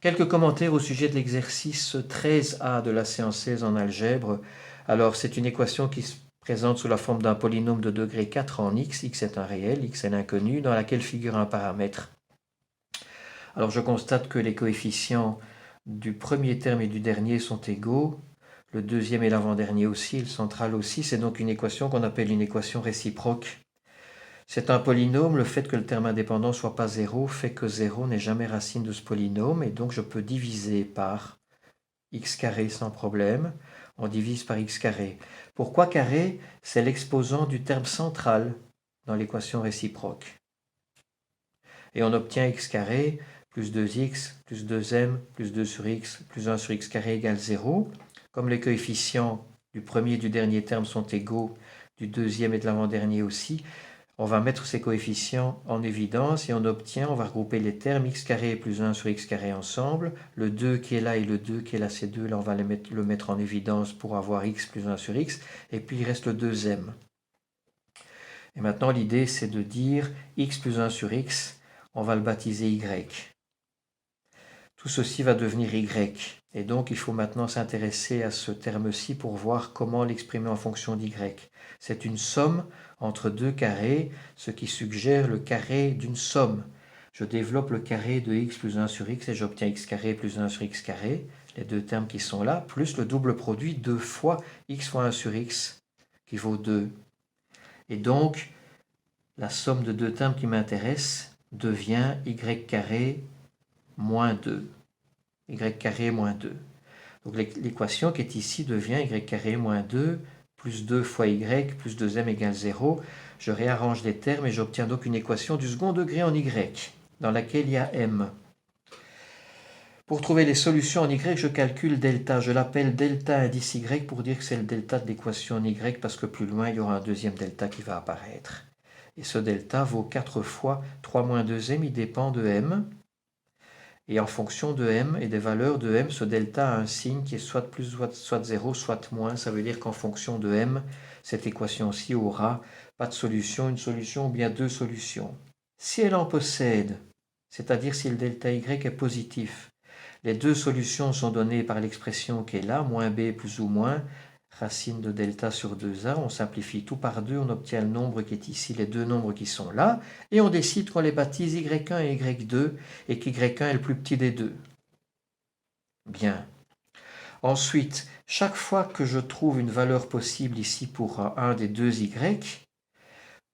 Quelques commentaires au sujet de l'exercice 13a de la séance 16 en algèbre. Alors, c'est une équation qui se présente sous la forme d'un polynôme de degré 4 en x. X est un réel, x est l'inconnu, dans laquelle figure un paramètre. Alors, je constate que les coefficients du premier terme et du dernier sont égaux. Le deuxième et l'avant-dernier aussi, le central aussi. C'est donc une équation qu'on appelle une équation réciproque. C'est un polynôme, le fait que le terme indépendant ne soit pas 0 fait que 0 n'est jamais racine de ce polynôme, et donc je peux diviser par x carré sans problème. On divise par x carré. Pourquoi carré? C'est l'exposant du terme central dans l'équation réciproque. Et on obtient x carré plus 2x plus 2m plus 2 sur x plus 1 sur x carré égale 0. Comme les coefficients du premier et du dernier terme sont égaux, du deuxième et de l'avant-dernier aussi, on va mettre ces coefficients en évidence et on obtient, on va regrouper les termes x carré plus 1 sur x carré ensemble. Le 2 qui est là et le 2 qui est là, ces deux, là on va le mettre en évidence pour avoir x plus 1 sur x. Et puis il reste le deuxième. Et maintenant l'idée c'est de dire x plus 1 sur x, on va le baptiser y. Tout ceci va devenir y. Et donc il faut maintenant s'intéresser à ce terme-ci pour voir comment l'exprimer en fonction d'y. C'est une somme entre deux carrés, ce qui suggère le carré d'une somme. Je développe le carré de x plus 1 sur x et j'obtiens x carré plus 1 sur x carré, les deux termes qui sont là, plus le double produit 2 fois x fois 1 sur x, qui vaut 2. Et donc, la somme de deux termes qui m'intéresse devient y carré moins 2. Y carré moins 2. Donc l'équation qui est ici devient y carré moins 2 plus 2 fois y plus 2m égale 0. Je réarrange les termes et j'obtiens donc une équation du second degré en y, dans laquelle il y a m. Pour trouver les solutions en y, je calcule delta. Je l'appelle delta indice y pour dire que c'est le delta de l'équation en y, parce que plus loin, il y aura un deuxième delta qui va apparaître. Et ce delta vaut 4 fois 3 moins 2m, il dépend de m. Et en fonction de m et des valeurs de m, ce delta a un signe qui est soit plus, soit 0, soit moins. Ça veut dire qu'en fonction de m, cette équation-ci aura pas de solution, une solution ou bien deux solutions. Si elle en possède, c'est-à-dire si le delta y est positif, les deux solutions sont données par l'expression qui est là, moins b plus ou moins, racine de delta sur 2a, on simplifie tout par 2, on obtient le nombre qui est ici, les deux nombres qui sont là, et on décide qu'on les baptise y1 et y2, et qu'y1 est le plus petit des deux. Bien. Ensuite, chaque fois que je trouve une valeur possible ici pour un des deux y,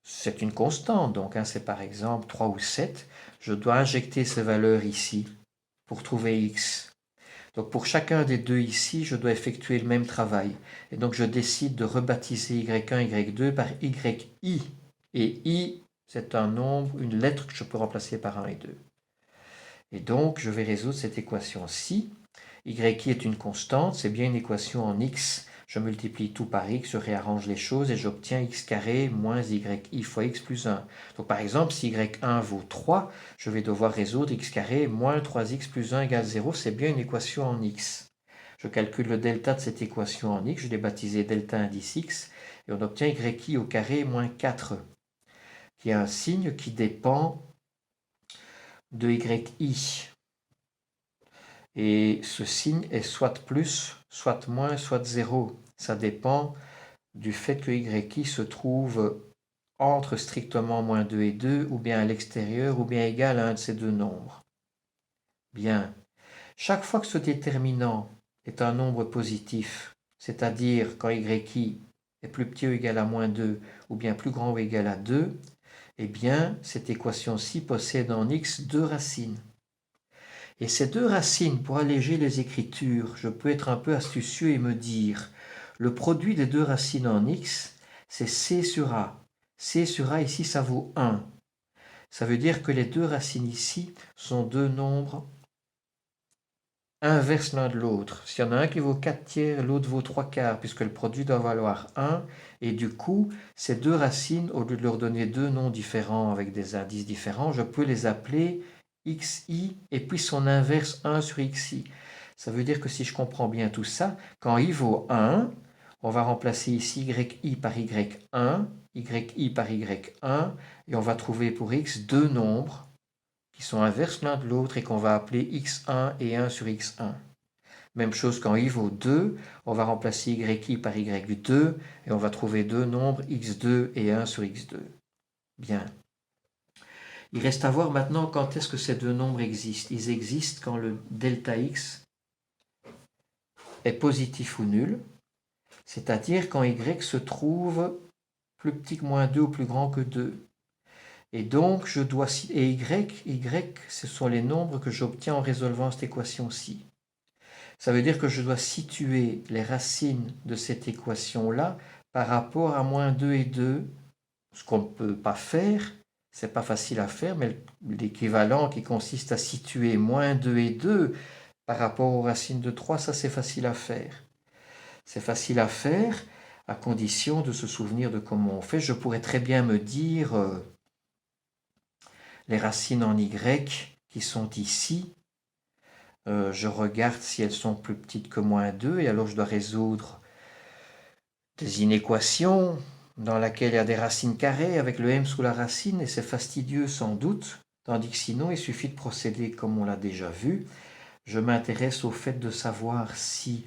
c'est une constante, donc c'est par exemple 3 ou 7, je dois injecter ces valeurs ici pour trouver x. Donc pour chacun des deux ici, je dois effectuer le même travail. Et donc je décide de rebaptiser y1, y2 par yi. Et i, c'est un nombre, une lettre que je peux remplacer par 1 et 2. Et donc je vais résoudre cette équation-ci. yi est une constante, c'est bien une équation en x. Je multiplie tout par x, je réarrange les choses et j'obtiens x carré moins yi fois x plus 1. Donc par exemple, si y1 vaut 3, je vais devoir résoudre x carré moins 3x plus 1 égale 0. C'est bien une équation en x. Je calcule le delta de cette équation en x, je l'ai baptisé delta indice x, et on obtient yi au carré moins 4, qui est un signe qui dépend de yi. Et ce signe est soit plus, soit moins, soit 0. Ça dépend du fait que yi se trouve entre strictement moins 2 et 2, ou bien à l'extérieur, ou bien égal à un de ces deux nombres. Bien. Chaque fois que ce déterminant est un nombre positif, c'est-à-dire quand yi est plus petit ou égal à moins 2, ou bien plus grand ou égal à 2, eh bien, cette équation-ci possède en x deux racines. Et ces deux racines, pour alléger les écritures, je peux être un peu astucieux et me dire, le produit des deux racines en x, c'est c sur a. C sur a ici, ça vaut 1. Ça veut dire que les deux racines ici sont deux nombres inverses l'un de l'autre. S'il y en a un qui vaut 4 tiers, l'autre vaut 3 quarts, puisque le produit doit valoir 1. Et du coup, ces deux racines, au lieu de leur donner deux noms différents avec des indices différents, je peux les appeler xi et puis son inverse 1 sur xi. Ça veut dire que si je comprends bien tout ça, quand i vaut 1, on va remplacer ici yi par y1, yi par y1, et on va trouver pour x deux nombres qui sont inverses l'un de l'autre et qu'on va appeler x1 et 1 sur x1. Même chose quand i vaut 2, on va remplacer yi par y2 et on va trouver deux nombres x2 et 1 sur x2. Bien. Il reste à voir maintenant quand est-ce que ces deux nombres existent. Ils existent quand le delta x est positif ou nul, c'est-à-dire quand y se trouve plus petit que moins 2 ou plus grand que 2. Et donc, je dois... Et y, ce sont les nombres que j'obtiens en résolvant cette équation-ci. Ça veut dire que je dois situer les racines de cette équation-là par rapport à moins 2 et 2, ce qu'on ne peut pas faire, c'est pas facile à faire, mais l'équivalent qui consiste à situer moins 2 et 2 par rapport aux racines de 3, ça c'est facile à faire. C'est facile à faire à condition de se souvenir de comment on fait. Je pourrais très bien me dire les racines en y qui sont ici, je regarde si elles sont plus petites que moins 2 et alors je dois résoudre des inéquations dans laquelle il y a des racines carrées avec le m sous la racine et c'est fastidieux sans doute, tandis que sinon il suffit de procéder comme on l'a déjà vu. Je m'intéresse au fait de savoir si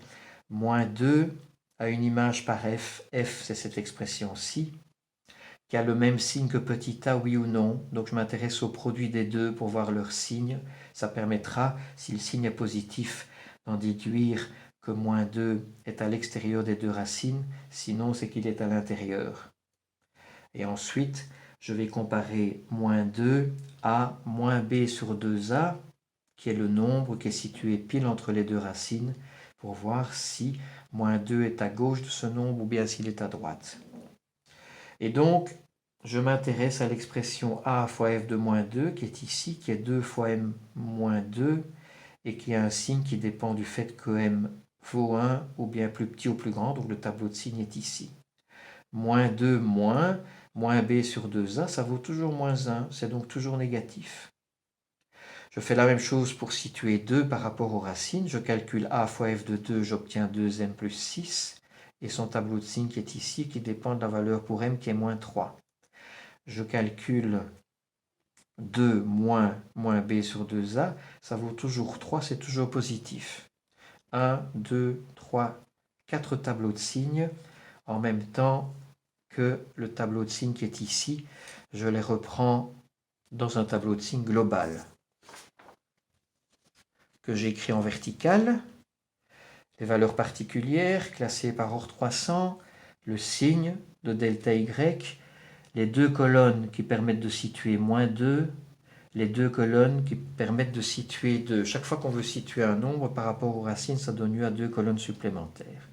moins 2 a une image par f, f c'est cette expression-ci, qui a le même signe que petit a, oui ou non. Donc je m'intéresse au produit des deux pour voir leur signe. Ça permettra, si le signe est positif, d'en déduire que moins 2 est à l'extérieur des deux racines, sinon c'est qu'il est à l'intérieur. Et ensuite, je vais comparer moins 2 à moins b sur 2a, qui est le nombre qui est situé pile entre les deux racines, pour voir si moins 2 est à gauche de ce nombre ou bien s'il est à droite. Et donc, je m'intéresse à l'expression a fois f de moins 2, qui est ici, qui est 2 fois m moins 2, et qui a un signe qui dépend du fait que m vaut 1, ou bien plus petit ou plus grand, donc le tableau de signes est ici. Moins 2 moins b sur 2a, ça vaut toujours moins 1, c'est donc toujours négatif. Je fais la même chose pour situer 2 par rapport aux racines. Je calcule a fois f de 2, j'obtiens 2m plus 6. Et son tableau de signes qui est ici, qui dépend de la valeur pour m qui est moins 3. Je calcule 2 moins b sur 2a, ça vaut toujours 3, c'est toujours positif. 1, 2, 3, 4 tableaux de signes en même temps que le tableau de signes qui est ici. Je les reprends dans un tableau de signes global que j'écris en vertical, les valeurs particulières classées par ordre croissant, le signe de delta y, les deux colonnes qui permettent de situer moins 2, les deux colonnes qui permettent de situer 2. Chaque fois qu'on veut situer un nombre par rapport aux racines, ça donne lieu à deux colonnes supplémentaires.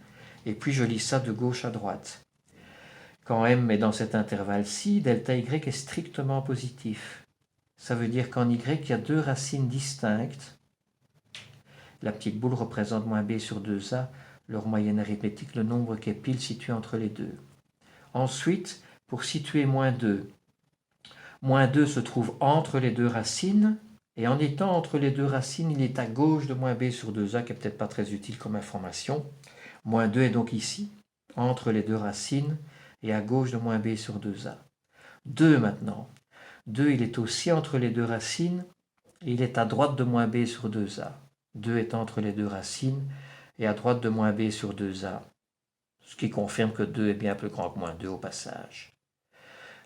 Et puis je lis ça de gauche à droite. Quand m est dans cet intervalle-ci, delta y est strictement positif. Ça veut dire qu'en y, il y a deux racines distinctes. La petite boule représente moins b sur 2a, leur moyenne arithmétique, le nombre qui est pile situé entre les deux. Ensuite, pour situer moins 2 se trouve entre les deux racines, et en étant entre les deux racines, il est à gauche de moins b sur 2a, qui n'est peut-être pas très utile comme information. Moins 2 est donc ici, entre les deux racines, et à gauche de moins b sur 2a. 2 maintenant. 2, il est aussi entre les deux racines, et il est à droite de moins b sur 2a. 2 est entre les deux racines et à droite de moins b sur 2a, ce qui confirme que 2 est bien plus grand que moins 2 au passage.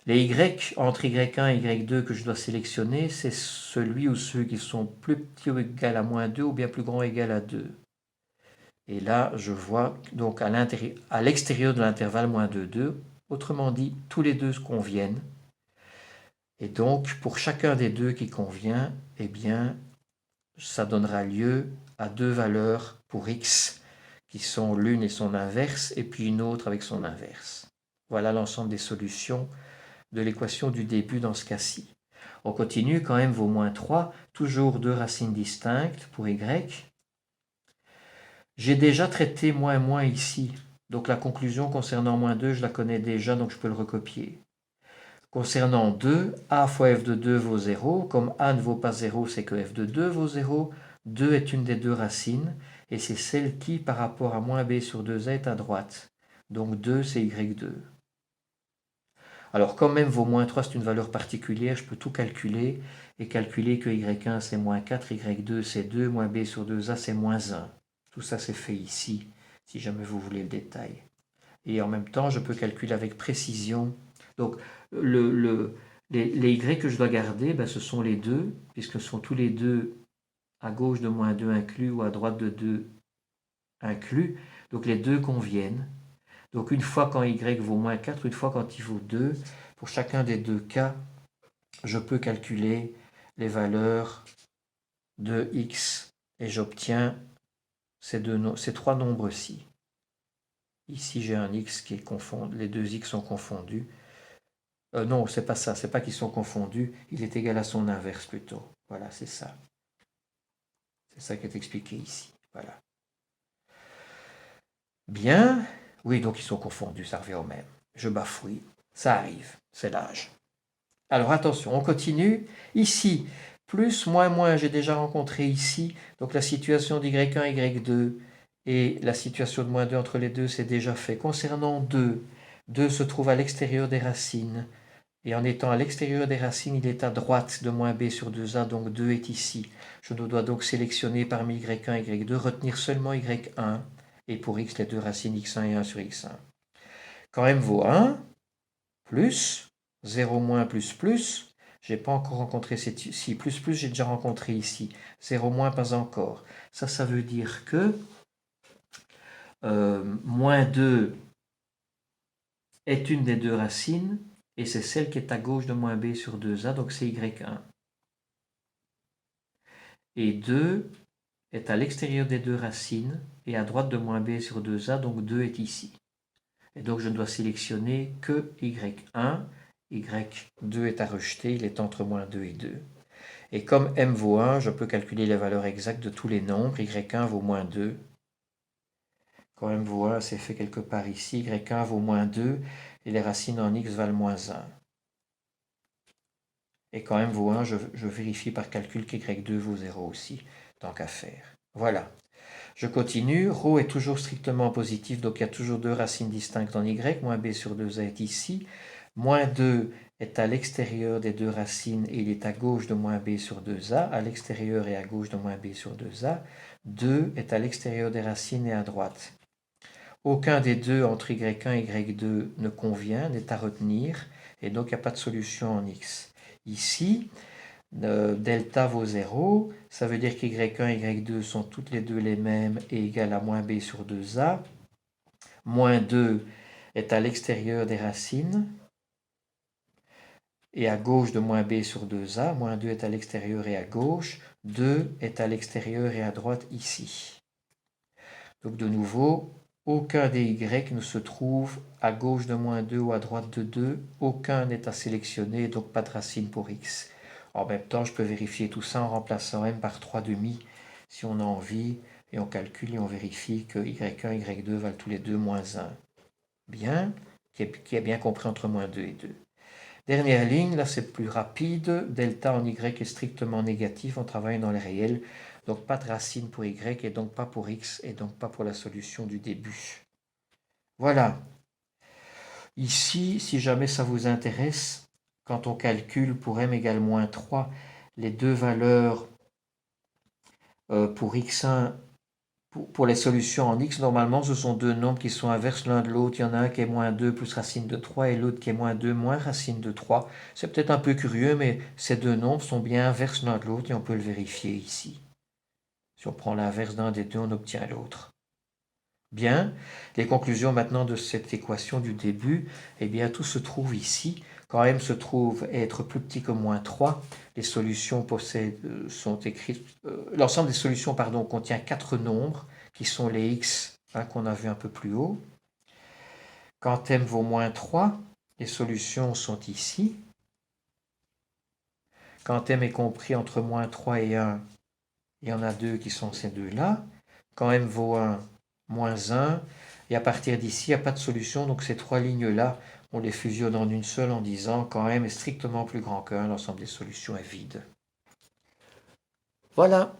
Les y, entre y1 et y2 que je dois sélectionner, c'est celui ou ceux qui sont plus petits ou égal à moins 2 ou bien plus grand ou égal à 2. Et là, je vois donc à l'extérieur de l'intervalle moins 2, 2, autrement dit, tous les deux se conviennent. Et donc, pour chacun des deux qui convient, eh bien, ça donnera lieu à deux valeurs pour x qui sont l'une et son inverse et puis une autre avec son inverse. Voilà l'ensemble des solutions de l'équation du début dans ce cas-ci. On continue quand m vaut moins 3, toujours deux racines distinctes pour y. J'ai déjà traité moins moins ici, donc la conclusion concernant moins 2, je la connais déjà, donc je peux le recopier. Concernant 2, a fois f de 2 vaut 0. Comme a ne vaut pas 0, c'est que f de 2 vaut 0. 2 est une des deux racines, et c'est celle qui, par rapport à moins b sur 2a, est à droite. Donc 2, c'est y2. Alors, comme m vaut moins 3, c'est une valeur particulière, je peux tout calculer et calculer que y1 c'est moins 4, y2 c'est 2, moins b sur 2a c'est moins 1. Tout ça c'est fait ici, si jamais vous voulez le détail. Et en même temps, je peux calculer avec précision. Donc, les y que je dois garder, ben, ce sont les deux, puisque ce sont tous les deux à gauche de moins 2 inclus ou à droite de 2 inclus. Donc, les deux conviennent. Donc, une fois quand y vaut moins 4, une fois quand il vaut 2, pour chacun des deux cas, je peux calculer les valeurs de x et j'obtiens ces trois nombres-ci. Ici, j'ai un x qui est confondu, les deux x sont confondus. Non, c'est pas ça, c'est pas qu'ils sont confondus, il est égal à son inverse plutôt. Voilà, c'est ça. C'est ça qui est expliqué ici. Voilà. Bien. Oui, donc ils sont confondus, ça revient au même. Je bafouille, ça arrive, c'est l'âge. Alors attention, on continue. Ici, plus, moins, moins, j'ai déjà rencontré ici. Donc la situation d'y1, y2 et la situation de moins 2 entre les deux, c'est déjà fait. Concernant 2, 2 se trouve à l'extérieur des racines. Et en étant à l'extérieur des racines, il est à droite de moins b sur 2a, donc 2 est ici. Je dois donc sélectionner parmi y1 et y2, retenir seulement y1, et pour x, les deux racines x1 et 1 sur x1. Quand m vaut 1, plus, 0 moins plus, je n'ai pas encore rencontré ci, plus, j'ai déjà rencontré ici. 0 moins, pas encore. Ça veut dire que moins 2 est une des deux racines, et c'est celle qui est à gauche de moins b sur 2a, donc c'est y1. Et 2 est à l'extérieur des deux racines, et à droite de moins b sur 2a, donc 2 est ici. Et donc je ne dois sélectionner que y1, y2 est à rejeter, il est entre moins 2 et 2. Et comme m vaut 1, je peux calculer les valeurs exactes de tous les nombres, y1 vaut moins 2. Quand m vaut 1, c'est fait quelque part ici, y1 vaut moins 2, et les racines en x valent moins 1. Et quand m vaut 1, je vérifie par calcul qu'y2 vaut 0 aussi, tant qu'à faire. Voilà. Je continue. Rho est toujours strictement positif, donc il y a toujours deux racines distinctes en y. Moins b sur 2a est ici. Moins 2 est à l'extérieur des deux racines et il est à gauche de moins b sur 2a. À l'extérieur et à gauche de moins b sur 2a. 2 est à l'extérieur des racines et à droite. Aucun des deux entre y1 et y2 ne convient, n'est à retenir, et donc il n'y a pas de solution en x. Ici, delta vaut 0, ça veut dire qu'y1 et y2 sont toutes les deux les mêmes et égales à moins b sur 2a. Moins 2 est à l'extérieur des racines et à gauche de moins b sur 2a. Moins 2 est à l'extérieur et à gauche. 2 est à l'extérieur et à droite ici. Donc de nouveau, aucun des y ne se trouve à gauche de moins 2 ou à droite de 2. Aucun n'est à sélectionner, donc pas de racine pour x. En même temps, je peux vérifier tout ça en remplaçant m par 3 demi si on a envie, et on calcule et on vérifie que y1 et y2 valent tous les deux moins 1. Bien, qui est bien compris entre moins 2 et 2. Dernière ligne, là c'est plus rapide, delta en y est strictement négatif, on travaille dans les réels, donc pas de racine pour y et donc pas pour x et donc pas pour la solution du début. Voilà. Ici, si jamais ça vous intéresse, quand on calcule pour m égale moins 3, les deux valeurs pour x1, pour les solutions en x, normalement ce sont deux nombres qui sont inverses l'un de l'autre. Il y en a un qui est moins 2 plus racine de 3 et l'autre qui est moins 2 moins racine de 3. C'est peut-être un peu curieux, mais ces deux nombres sont bien inverses l'un de l'autre et on peut le vérifier ici. Si on prend l'inverse d'un des deux, on obtient l'autre. Bien, les conclusions maintenant de cette équation du début, eh bien tout se trouve ici. Quand m se trouve être plus petit que moins 3, les solutions sont écrites. L'ensemble des solutions contient 4 nombres qui sont les x qu'on a vu un peu plus haut. Quand m vaut moins 3, les solutions sont ici. Quand m est compris entre moins 3 et 1, il y en a deux qui sont ces deux-là. Quand m vaut 1, moins 1, et à partir d'ici, il n'y a pas de solution, donc ces trois lignes-là, on les fusionne en une seule en disant quand m est strictement plus grand que 1, l'ensemble des solutions est vide. Voilà.